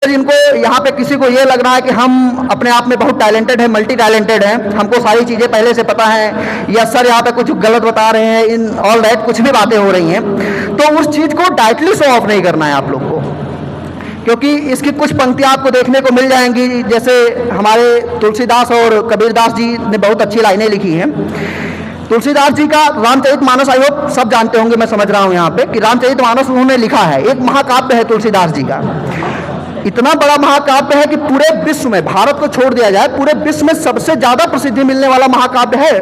जिनको यहाँ पे किसी को ये लग रहा है कि हम अपने आप में बहुत टैलेंटेड है, मल्टी टैलेंटेड हैं, हमको सारी चीज़ें पहले से पता है, या सर यहाँ पे कुछ गलत बता रहे हैं, इन ऑल राइट कुछ भी बातें हो रही हैं, तो उस चीज़ को डायरेक्टली शो ऑफ नहीं करना है आप लोग को, क्योंकि इसकी कुछ पंक्तियाँ आपको देखने को मिल जाएंगी। जैसे हमारे तुलसीदास और कबीरदास जी ने बहुत अच्छी लाइनें लिखी हैं। तुलसीदास जी का रामचरितमानस आई होप सब जानते होंगे, मैं समझ रहा हूँ यहाँ पे कि रामचरितमानस उन्होंने लिखा है, एक महाकाव्य है तुलसीदास जी का। इतना बड़ा महाकाव्य है कि पूरे विश्व में, भारत को छोड़ दिया जाए, पूरे विश्व में सबसे ज़्यादा प्रसिद्धि मिलने वाला महाकाव्य है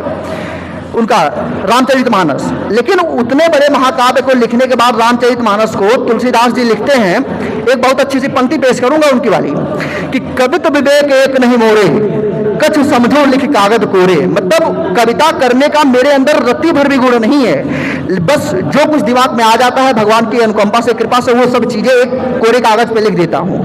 उनका रामचरितमानस। लेकिन उतने बड़े महाकाव्य को लिखने के बाद रामचरितमानस को तुलसीदास जी लिखते हैं, एक बहुत अच्छी सी पंक्ति पेश करूंगा उनकी वाली, कि कवित विवेक एक नहीं मोरे, कछ समझो लिख कागज कोरे। मतलब कविता करने का मेरे अंदर रत्ती भर भी गुण नहीं है, बस जो कुछ दिमाग में आ जाता है भगवान की अनुकंपा से, कृपा से, वो सब चीजें एक कोरे कागज पे लिख देता हूँ।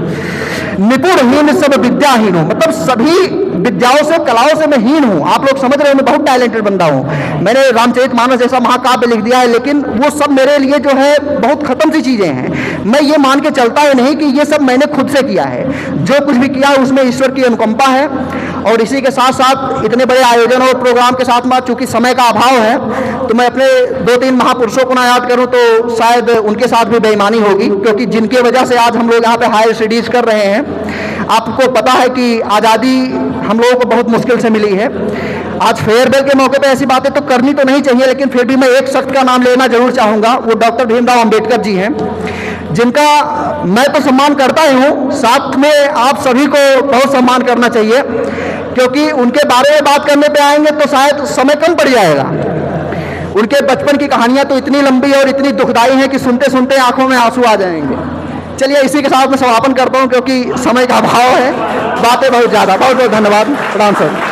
निपुणहीन सब विद्याहीन हूँ, मतलब सभी विद्याओं से, कलाओं से मैं हीन हूँ। आप लोग समझ रहे हो, मैं बहुत टैलेंटेड बंदा हूँ। मैंने रामचरितमानस जैसा महाकाव्य लिख दिया है, लेकिन वो सब मेरे लिए जो है बहुत खत्म सी चीजें हैं। मैं ये मान के चलता ही नहीं कि ये सब मैंने खुद से किया है, जो कुछ भी किया उसमें ईश्वर की अनुकंपा है। और इसी के साथ साथ इतने बड़े आयोजन और प्रोग्राम के साथ में चूंकि समय का अभाव है, तो मैं अपने 2-3 महापुरुषों को ना याद करूं तो शायद उनके साथ भी बेईमानी होगी, क्योंकि जिनकी वजह से आज हम लोग यहाँ पे हायर स्टडीज कर रहे हैं। आपको पता है कि आज़ादी हम लोगों को बहुत मुश्किल से मिली है। आज फेयरवेल के मौके पे ऐसी बातें तो करनी तो नहीं चाहिए, लेकिन फिर भी मैं एक शख्स का नाम लेना जरूर चाहूँगा, वो डॉक्टर भीमराव अंबेडकर जी हैं, जिनका मैं तो सम्मान करता ही हूँ, साथ में आप सभी को बहुत सम्मान करना चाहिए, क्योंकि उनके बारे में बात करने पे आएंगे तो शायद समय कम पड़ जाएगा। उनके बचपन की कहानियाँ तो इतनी लंबी और इतनी दुखदाई हैं कि सुनते सुनते आंखों में आंसू आ जाएंगे। चलिए इसी के साथ मैं समापन करता हूँ, क्योंकि समय का अभाव है, बातें बहुत ज़्यादा। बहुत बहुत धन्यवाद। प्रणाम सर।